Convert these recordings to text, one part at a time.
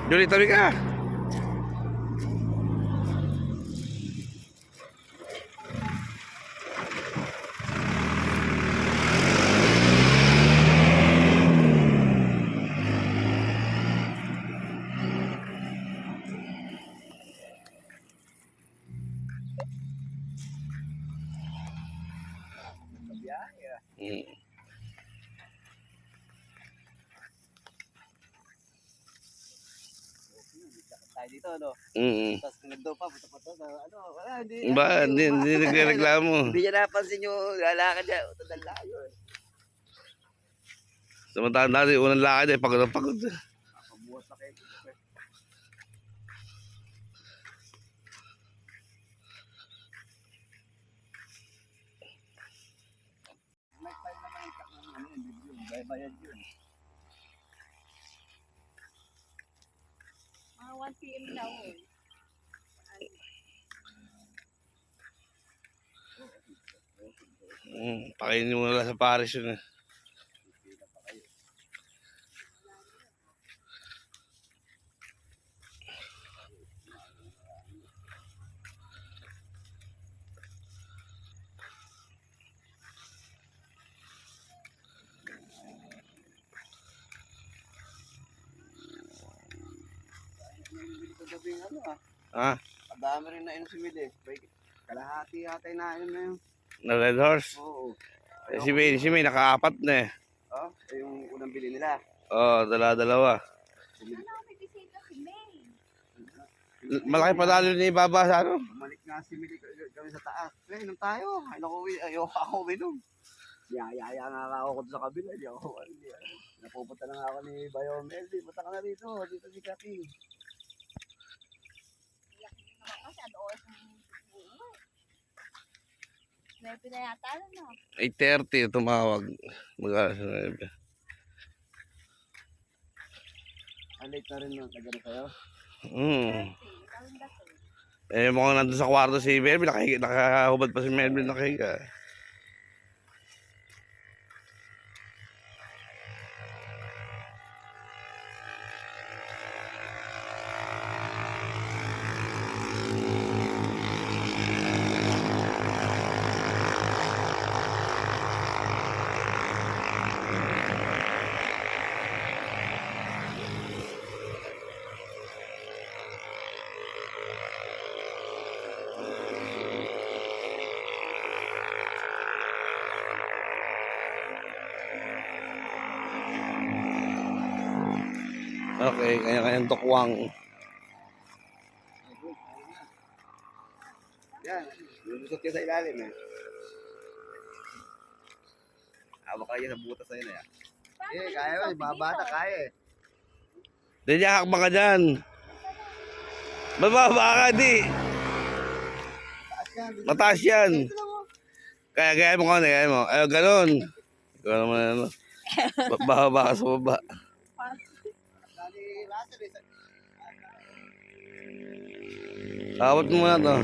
Julie, tabi ka. Tayo dito, no? Tapos nagdaw pa, punta pa to. Ano, wala, hindi. Ba, hindi nagreklamo. Hindi niya napansin yung lalakad niya. Ito na layo eh. Samantahan natin, unang lakad eh, pagod na pagod. Pabuhat na kayo. Lifetime naman yung kak ng ano yun, bayad yun. Mga 1 PM daw eh. Pakainin mo na sa Paris yun eh. Gabing ano Ah, ang dami rin na inom si Mili. Kalahati yata na inom na yun. na Red Horse. Oo. Eh, si May nakaapat na eh. Oh, yung unang bili nila. Oo, dalawa. Ano, may bisita si May. Malaki pa lalo ni Baba sa ano. Bumalik nga si Mili kami sa taas. Inom tayo. Ayoko ako inom. Yaya nga ako sa kabila. Napupunta na nga ako ni Bayo Meldy. Punta ka na dito. Dito si Kati. Kasi ano oras ng uuwi. May pinayata na no. 8:30 tumawag. Mag-alas 9. Late na rin yung taga na sa'yo. Gawin dati. Eh, mukhang nandun sa kwarto si Melvin. Nakahubad pa si Melvin nakahiga. Okay, kanya-kanyang tukwang. Yan. Lulusot ka sa ilalim eh. Hawak kayo sa butas na yun eh. Kaya mo. Mabata kaya eh. Hindi, hakbang ka dyan. Bababa ka, di. Mataas yan. Kaya mo ka, kaya mo. Ayaw, ganun. Ikaw naman ano. Bababa ka sa baba. Awat mo muna to.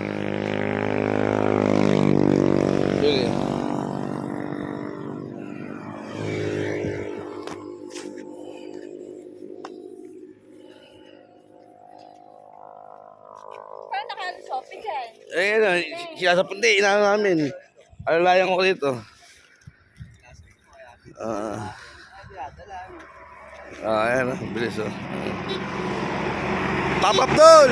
Sige. Parang nakalusopin dyan. Eh, ano, siya sa pundi, inaano namin. Alalayan ko dito. Ayan, bilis oh. Top up doon!